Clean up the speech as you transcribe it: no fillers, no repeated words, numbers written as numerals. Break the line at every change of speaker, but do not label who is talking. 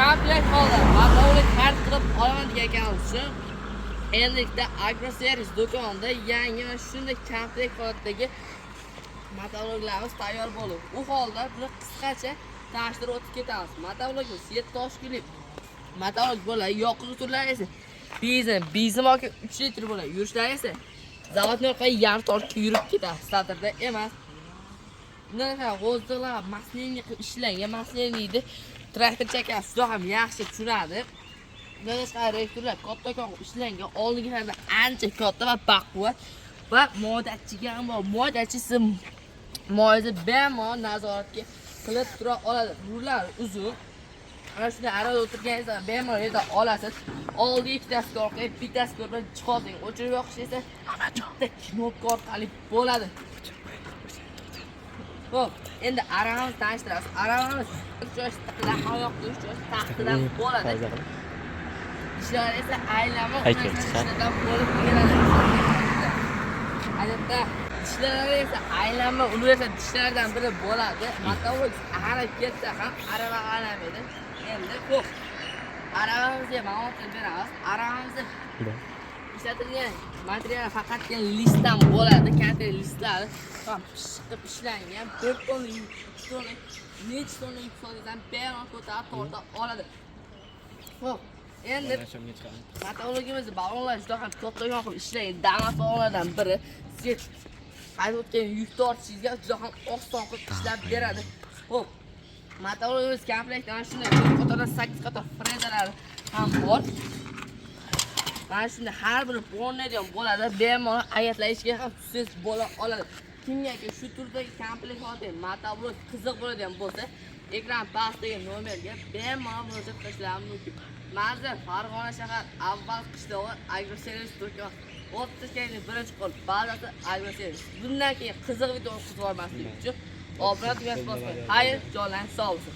komplekt holda matolik xarid qilib olaman degan ekansiz. Endilikda Agroservis do'konida yangi va shunday komplekt holatdagi motoliklarimiz tayyor bo'ldi. U holda buni qisqacha tanishtirib o'tib ketamiz. Motolikimiz 7 toshkilik motolik bo'ladi. Yoqilg'i turlari esa benzin yoki 3 litr bo'ladi. Yurishlari esa zavodni orqali yarim tortga yurib ketadi. Starterda emas. Bunaqa g'o'zdiqlar maslinga ishlangan, masliniydi. Traktor chakasi juda ham yaxshi tushunadi. Bunaqa reaktorlar kattakon ishlangan, oldingilarda ancha katta va baquvvat va modachiga ham bor. Modachisi moyizni bemalol nazoratga qilib tura oladi. Rullar uzun. Mana shunday arada o'tirganingizda bemalol yerda olasiz. Oldiga ikkitasi orqali, bittasi bilan jihozingizni o'chirib yoqish esa bitta knopka orqali bo'ladi. Xo'p, endi aravamizni tanishtiramiz. Aravamiz 3 joy taxtdan 3 joy taxtdan bo'ladi. Ishlar esa aylanma usulida bo'lib keladi. Albatta, ishlar esa aylanma universitet ishlaridan biri bo'ladi. Motovoz harakatda ham arava aylanmaydi. Endi xo'p, aravamizga ma'lumot beramiz. Aravamizni ishlatilgan material faqatgina listdan bo'ladi. Kontrakt listlari ham pishqib ishlangan. 1 tonna, 2 tonna, necha tonna yuksalgan bemalol ko'tarib torta oladi. Xo'p, endi motoligimiz ballonlar juda ham kattaroq qilib ishlaydi. Davlat ballonlardan biri sizga qaytib o'tgan yuk tortishingizga juda ham oson qilib ishlab beradi. Xo'p, motoligimiz komplekt mana shunday qatorda 8 qator frezalari ham bor. Mana shunday har biri bo'lmaydigan bo'ladi. Bemalol ayatlayishga ham siz bo'la oladi. Kimgaki shu turdagi komplekt holatda motoblok qiziq bo'ladigan bo'lsa, ekran pastdagi nomerga bemalol murojaat qilishlari mumkin. Manzil Farg'ona shahar avval qishlog'i Agroservis do'kon. 30 birinchi qo'l bazasi Agroservis. Bundan keyin qiziq video kutib olmaslik uchun obuna tugmasini bosing. Xayr, jonlaring sog' bo'lsin.